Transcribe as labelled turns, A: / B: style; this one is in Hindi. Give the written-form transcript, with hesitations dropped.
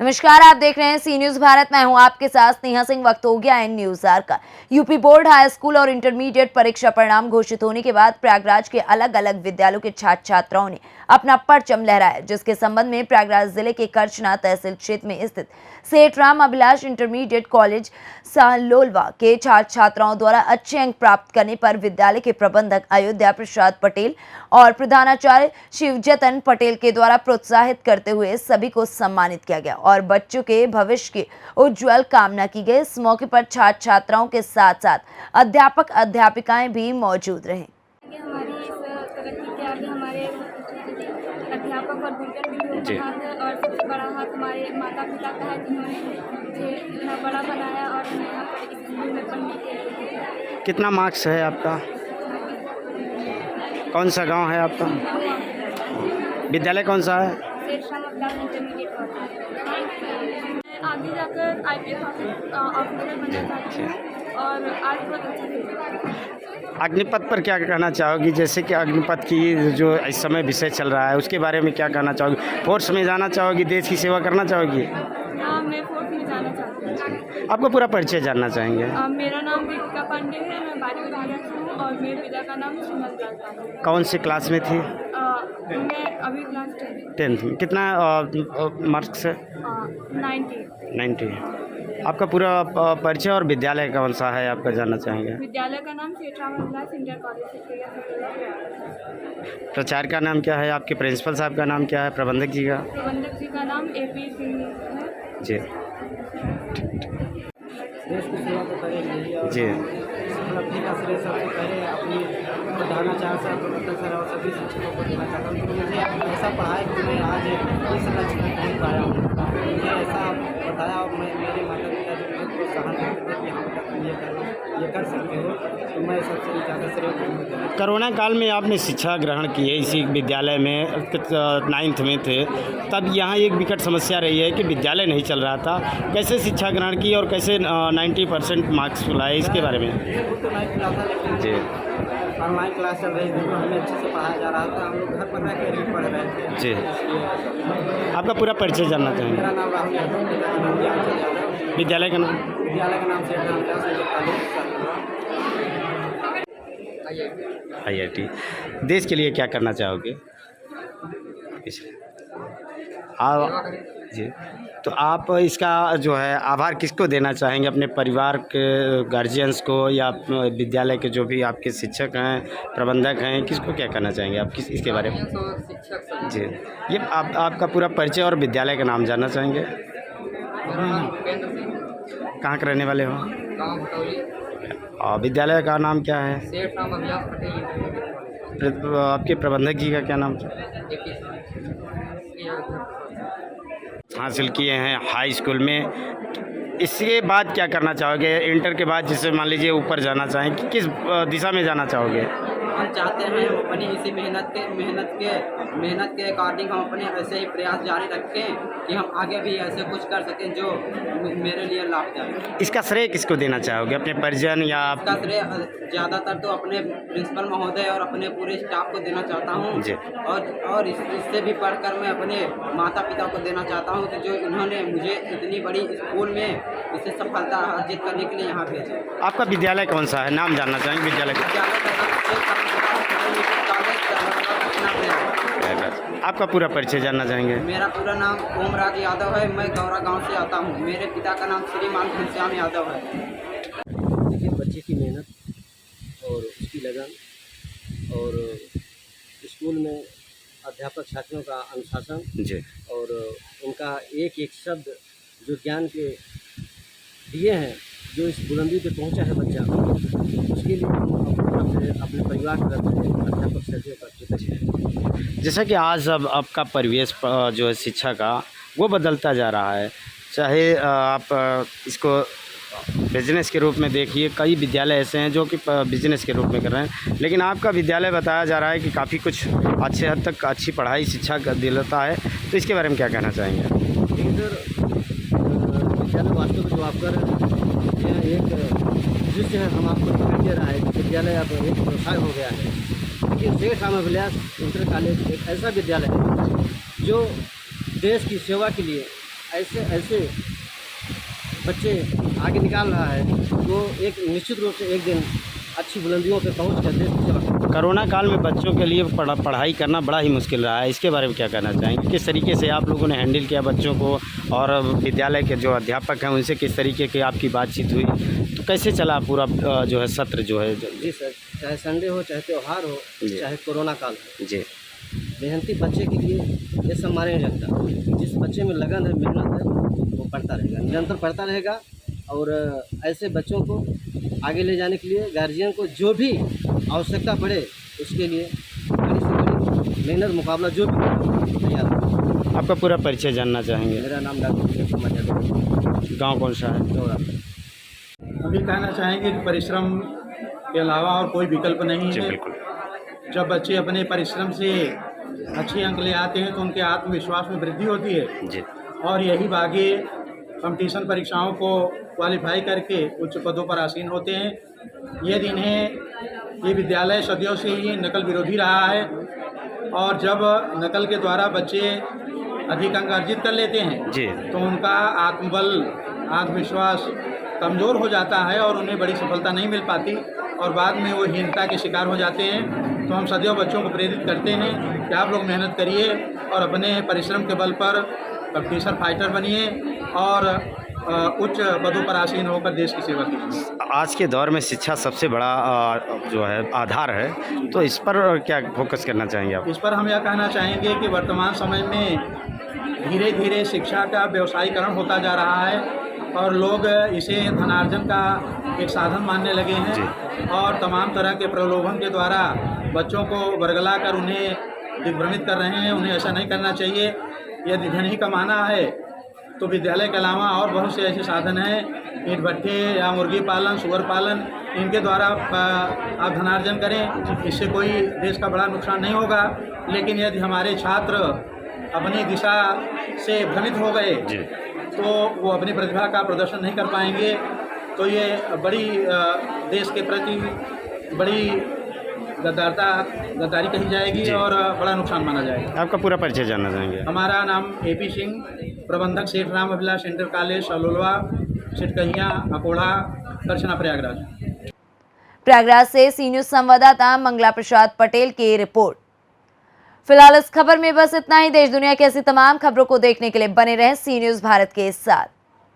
A: नमस्कार, आप देख रहे हैं सी न्यूज भारत। मैं हूं आपके साथ स्नेहा सिंह। वक्त हो गया है न्यूज आर का। यूपी बोर्ड हाई स्कूल और इंटरमीडिएट परीक्षा परिणाम घोषित होने के बाद प्रयागराज के अलग अलग विद्यालयों के छात्र छात्राओं ने अपना परचम लहराया, जिसके संबंध में प्रयागराज जिले के करछना तहसील क्षेत्र में स्थित सेठ राम अभिलाष इंटरमीडिएट कॉलेज साहलोलवा के छात्र छात्राओं द्वारा अच्छे अंक प्राप्त करने पर विद्यालय के प्रबंधक अयोध्या प्रसाद पटेल और प्रधानाचार्य शिवजतन पटेल के द्वारा प्रोत्साहित करते हुए सभी को सम्मानित किया गया और बच्चों के भविष्य की उज्जवल कामना की गई। इस मौके पर छात्र छात्राओं के साथ साथ अध्यापक अध्यापिकाएं भी मौजूद रहे।
B: हमारी इस तरक्की के आगे हमारे अध्यापक और गुरुजन भी बहुत हाथ है और सबसे बड़ा हाथ हमारे माता पिता का है, जिन्होंने मुझे इतना बड़ा बनाया और मैं यहाँ पर इस स्कूल में पढ़ने के लिए।
C: कितना मार्क्स है आपका? कौन सा गांव है आपका? विद्यालय कौन सा है?
B: सेठ राम अभिलाष इंटरमीडिएट कॉलेज। मैं आगे जाकर IPS ऑफिसर बनना चाहती हूँ और आज बहुत अच्छा लगा।
C: अग्निपथ पर क्या कहना चाहोगी? जैसे कि अग्निपथ की जो इस समय विषय चल रहा है, उसके बारे में क्या कहना चाहोगी? फोर्स में जाना चाहोगी? देश की सेवा करना चाहोगी?
B: हाँ, मैं फोर्थ में जाना चाहती हूँ।
C: आपका पूरा परिचय जानना चाहेंगे।
B: मेरा नाम दीपिका पांडे है, मैं 12वीं क्लास से हूँ और मेरे पिता का नाम सुमन लाल है।
C: कौन सी क्लास में थी?
B: मैं अभी क्लास
C: 10th में। कितना मार्क्स है?
B: 90।
C: आपका पूरा परिचय और विद्यालय कौन सा है आपका जानना चाहेंगे?
B: विद्यालय का नाम सेठ राम अभिलाष इंटर कॉलेज है।
C: प्राचार्य का नाम क्या है? आपके प्रिंसिपल साहब का नाम क्या है? प्रबंधक जी का?
B: प्रबंधक जी का नाम AP सिंह है।
C: जी
D: देश की सेवा तो करेंगे और
C: जी
D: उपलब्धि का श्रेय सबसे पहले अपनी प्रधानाचार्य सर, प्रोफेसर सर और सभी शिक्षकों को देना चाहता हूँ, क्योंकि मुझे ऐसा पढ़ाया कि मैं आज इस लक्ष्य में पहुँच पाया हूँ। मुझे ऐसा बताया और मेरे माता पिता जो मुझे प्रोत्साहन करते थे कि हाँ बेटा तुम ये कर सकते हो, तो मैं सबसे ज़्यादा श्रेय दूँगा।
C: कोरोना काल में आपने शिक्षा ग्रहण की है इसी विद्यालय में, 9th में थे, तब यहाँ एक विकट समस्या रही है कि विद्यालय नहीं चल रहा था। कैसे शिक्षा ग्रहण की और कैसे 90% मार्क्स लाए, इसके बारे में?
D: वो तो नहीं मिला था, लेकिन
C: जी
D: ऑनलाइन क्लास चल रही थी तो हमें अच्छे से पढ़ाया जा रहा था। हम लोग घर पर रह कर ही पढ़ रहे थे।
C: जी
D: इसलिए
C: आपका पूरा परिचय जानना चाहेंगे?
D: मेरा नाम राहुल यादव, पिता का नाम ज्ञानचंद यादव,
C: विद्यालय का नाम?
D: विद्यालय का नाम सेठ Ram Abhilash inter college.
C: IIT। देश के लिए क्या करना चाहोगे? जी, तो आप इसका जो है आभार किसको देना चाहेंगे? अपने परिवार के गार्जियंस को या विद्यालय के जो भी आपके शिक्षक हैं, प्रबंधक हैं, किसको क्या कहना चाहेंगे आप इसके बारे में? जी, ये आपका पूरा परिचय और विद्यालय का नाम जानना चाहेंगे? कहाँ के रहने वाले हो? और विद्यालय का नाम क्या है?
D: सेठ राम अभिलाष पटेल।
C: आपके प्रबंधक जी का क्या नाम हासिल किए हैं हाई स्कूल में? इसके बाद क्या करना चाहोगे? इंटर के बाद जिससे मान लीजिए ऊपर जाना चाहें, कि किस दिशा में जाना चाहोगे?
D: हम चाहते हैं हम अपनी इसी मेहनत के अकॉर्डिंग हम अपने ऐसे ही प्रयास जारी रखें कि हम आगे भी ऐसे कुछ कर सकें जो मेरे लिए लाभदायक।
C: इसका श्रेय किसको देना चाहोगे? अपने परिजन या
D: इसका श्रेय ज़्यादातर तो अपने प्रिंसिपल महोदय और अपने पूरे स्टाफ को देना चाहता हूँ
C: जी।
D: और इससे भी बढ़कर मैं अपने माता पिता को देना चाहता हूँ कि जो इन्होंने मुझे इतनी बड़ी स्कूल में इसे सफलता अर्जित करने के लिए यहाँ भेजा।
C: आपका विद्यालय कौन सा है? नाम जानना चाहेंगे विद्यालय का?
D: विद्यालय का नाम सेठ राम कॉलेज।
C: आपका पूरा परिचय जानना चाहेंगे?
D: मेरा पूरा नाम ओमराज यादव है, मैं गौरा गांव से आता हूँ। मेरे पिता का नाम श्रीमान घनश्याम यादव है। देखिए, बच्चे की मेहनत और उसकी लगन और स्कूल में अध्यापक छात्रों का अनुशासन
C: जी
D: और उनका एक एक शब्द जो ज्ञान के दिए हैं, जो इस बुलंदी पे पहुंचा है बच्चा, उसके लिए अपने परिवार की तरफ से अध्यापक सचिव का कृतज्ञ है।
C: जैसा कि आज अब आपका परिवेश जो है शिक्षा का वो बदलता जा रहा है, चाहे आप इसको बिजनेस के रूप में देखिए, कई विद्यालय ऐसे हैं जो कि बिजनेस के रूप में कर रहे हैं, लेकिन आपका विद्यालय बताया जा रहा है कि काफ़ी कुछ अच्छे हद तक अच्छी पढ़ाई शिक्षा दिलाता है, तो इसके बारे में क्या कहना चाहेंगे?
D: देखिए सर, विद्यालय वास्तव में जो आप कर रहे हैं यह एक दृश्य है, हम आपको दिखाई दे रहा है कि विद्यालय अब एक व्यवसाय हो गया है। लेकिन सेठ राम अभिलाष इंटर कॉलेज एक ऐसा विद्यालय है जो देश की सेवा के लिए ऐसे ऐसे बच्चे आगे निकाल रहा है तो एक निश्चित रूप से एक दिन अच्छी बुलंदियों पे पहुंच कर देश की सेवा करेगा।
C: कोरोना काल में बच्चों के लिए पढ़ाई करना बड़ा ही मुश्किल रहा है, इसके बारे में क्या कहना चाहेंगे? किस तरीके से आप लोगों ने हैंडल किया बच्चों को, और विद्यालय के जो अध्यापक हैं उनसे किस तरीके की आपकी बातचीत हुई, तो कैसे चला पूरा जो है सत्र जो है?
D: जी सर, चाहे संडे हो, चाहे त्यौहार हो,
C: जी।
D: चाहे कोरोना काल हो,
C: जी
D: मेहनती बच्चे के लिए ये सब माने नहीं रखता। जिस बच्चे में लगन है, मेहनत है, वो पढ़ता रहेगा, निरंतर पढ़ता रहेगा। और ऐसे बच्चों को आगे ले जाने के लिए गार्जियन को जो भी आवश्यकता पड़े उसके लिए बड़ी से बड़ी मेहनत मुकाबला जो भी तैयार हो।
C: आपका पूरा परिचय जानना चाहेंगे?
D: मेरा नाम डॉक्टर कुमार यादव,
C: गाँव कौन सा है?
D: दौरा।
E: हम ये कहना चाहेंगे कि परिश्रम के अलावा और कोई विकल्प नहीं
C: जी
E: है।
C: बिल्कुल।
E: जब बच्चे अपने परिश्रम से अच्छे अंक ले आते हैं तो उनके आत्मविश्वास में वृद्धि होती है
C: जी
E: और यही आगे कंपटीशन परीक्षाओं को क्वालिफाई करके उच्च पदों पर आसीन होते हैं। यदि इन्हें ये विद्यालय सदियों से ही नकल विरोधी रहा है और जब नकल के द्वारा बच्चे अधिक अंक अर्जित कर लेते हैं
C: जी
E: तो उनका आत्मबल, आत्मविश्वास कमज़ोर हो जाता है और उन्हें बड़ी सफलता नहीं मिल पाती और बाद में वो हीनता के शिकार हो जाते हैं। तो हम सदैव बच्चों को प्रेरित करते हैं कि आप लोग मेहनत करिए और अपने परिश्रम के बल पर कंपटीशन फाइटर बनिए और उच्च पदों पर आसीन होकर देश की सेवा कीजिए।
C: आज के दौर में शिक्षा सबसे बड़ा जो है आधार है, तो इस पर क्या फोकस करना चाहेंगे आप?
E: इस पर हम यह कहना चाहेंगे कि वर्तमान समय में धीरे धीरे शिक्षा का व्यवसायीकरण होता जा रहा है और लोग इसे धनार्जन का एक साधन मानने लगे हैं और तमाम तरह के प्रलोभन के द्वारा बच्चों को वर्गला कर उन्हें दिग्भ्रमित कर रहे हैं। उन्हें ऐसा नहीं करना चाहिए। यदि धन ही कमाना है तो विद्यालय के अलावा और बहुत से ऐसे साधन हैं, ईंट भट्ठे या मुर्गी पालन, सुअर पालन, इनके द्वारा आप धनार्जन करें। इससे कोई देश का बड़ा नुकसान नहीं होगा। लेकिन यदि हमारे छात्र अपनी दिशा से भ्रमित हो गए तो वो अपनी प्रतिभा का प्रदर्शन नहीं कर पाएंगे। तो ये बड़ी देश के प्रति बड़ी गद्दारी कही जाएगी और बड़ा नुकसान माना जाएगा।
C: आपका पूरा परिचय जानना चाहेंगे?
E: हमारा नाम AP सिंह, प्रबंधक सेठ राम अभिलाष इंटर कॉलेज सलोलवा, सिटकहिया, अकोड़ा, दक्षिणा प्रयागराज।
A: प्रयागराज से सी न्यूज संवाददाता मंगला प्रसाद पटेल की रिपोर्ट। फिलहाल इस खबर में बस इतना ही। देश दुनिया की ऐसी तमाम खबरों को देखने के लिए बने रहें सी न्यूज भारत के साथ।